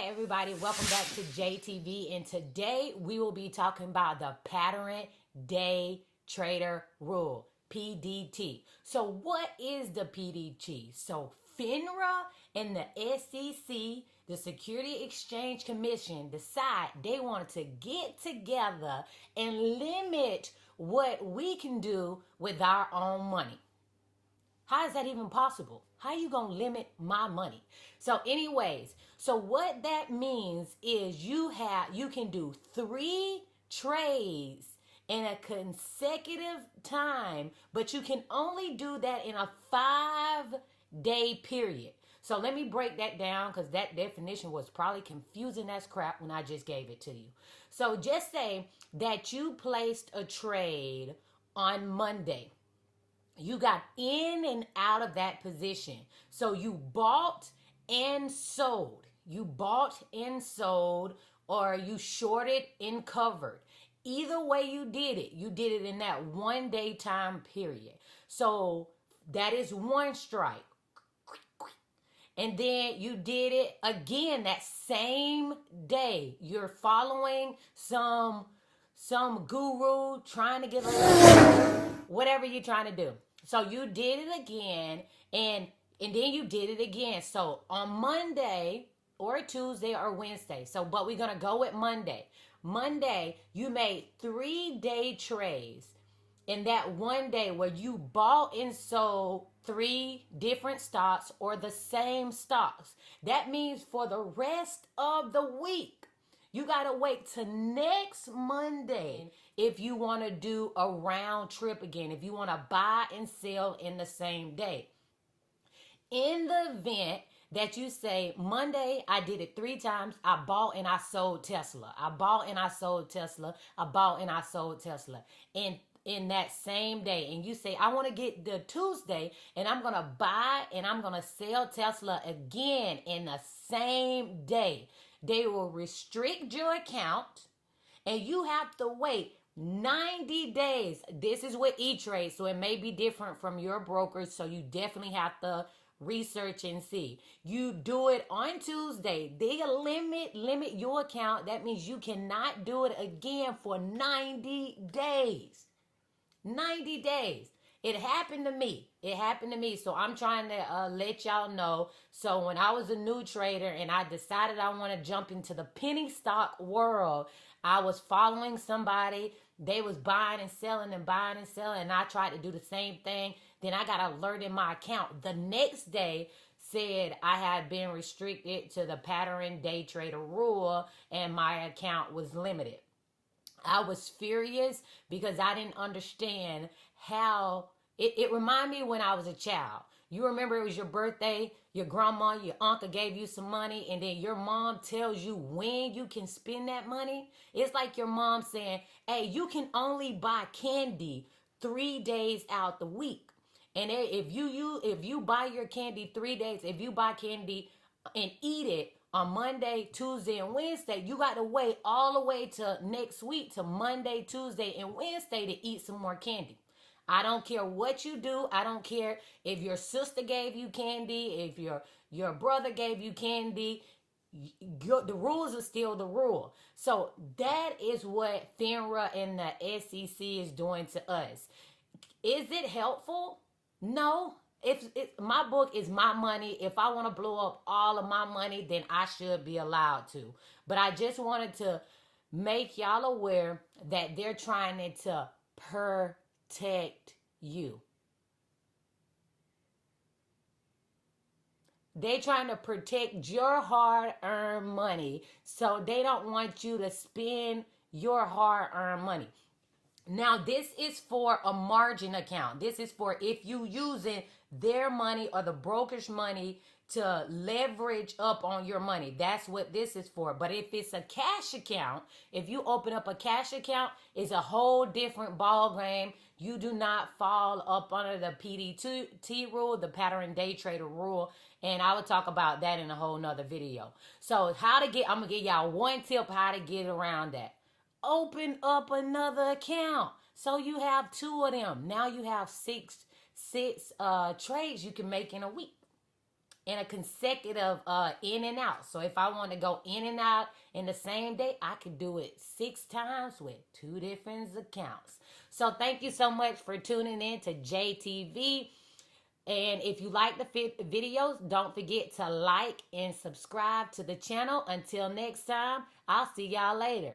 everybody. Welcome back to JTV. And today we will be talking about the pattern day trader rule, PDT. So what is the PDT? So FINRA and the SEC, the Security Exchange Commission, decide they wanted to get together and limit what we can do with our own money. How is that even possible? How you gonna limit my money? So anyways, so what that means is you can do 3 trades in a consecutive time, but you can only do that in a 5-day period. So let me break that down because that definition was probably confusing as crap when I just gave it to you. So just say that you placed a trade on Monday. You got in and out of that position. So you bought and sold. You bought and sold, or you shorted and covered. Either way you did it in that 1-day time period. So that is one strike. And then you did it again that same day. You're following some guru trying to get a whatever you're trying to do. So you did it again, and then you did it again. So on Monday or Tuesday or Wednesday. But we're gonna go with Monday. Monday, you made 3-day trades in that one day where you bought and sold 3 different stocks or the same stocks. That means for the rest of the week, you got to wait till next Monday if you want to do a round trip again, if you want to buy and sell in the same day. In the event that you say, Monday, I did it 3 times. I bought and I sold Tesla. I bought and I sold Tesla. I bought and I sold Tesla. And in that same day, and you say, I want to get the Tuesday and I'm going to buy and I'm going to sell Tesla again in the same day. They will restrict your account and you have to wait 90 days. This is with E-Trade, so it may be different from your brokers, so you definitely have to research and see. You do it on Tuesday. They limit your account. That means you cannot do it again for 90 days. 90 days. It happened to me. So I'm trying to let y'all know. So when I was a new trader and I decided I want to jump into the penny stock world, I was following somebody. They was buying and selling and buying and selling. And I tried to do the same thing. Then I got an alert in my account. The next day said I had been restricted to the pattern day trader rule and my account was limited. I was furious because I didn't understand how it reminded me when I was a child. You remember it was your birthday, your grandma, your uncle gave you some money, and then your mom tells you when you can spend that money. It's like your mom saying, hey, you can only buy candy 3 days out the week. And if you buy your candy 3 days, if you buy candy and eat it on Monday, Tuesday, and Wednesday, you got to wait all the way to next week to Monday, Tuesday, and Wednesday to eat some more candy. I don't care what you do. I don't care if your sister gave you candy, if your brother gave you candy. The rules are still the rule. So that is what FINRA and the SEC is doing to us. Is it helpful? No. If my book is my money. If I want to blow up all of my money, then I should be allowed to. But I just wanted to make y'all aware that they're trying to protect you. They're trying to protect your hard-earned money, so they don't want you to spend your hard-earned money. Now, this is for a margin account. This is for if you using their money or the broker's money to leverage up on your money. That's what this is for. But if it's a cash account, if you open up a cash account, it's a whole different ball game. You do not fall up under the PDT rule, the pattern day trader rule. And I will talk about that in a whole nother video. So I'm going to give y'all one tip how to get around that. Open up another account. So you have 2 of them. Now you have six trades you can make in a week. in a consecutive in and out. So if I want to go in and out in the same day, I can do it 6 times with 2 different accounts. So thank you so much for tuning in to JTV. And if you like the videos, don't forget to like and subscribe to the channel. Until next time, I'll see y'all later.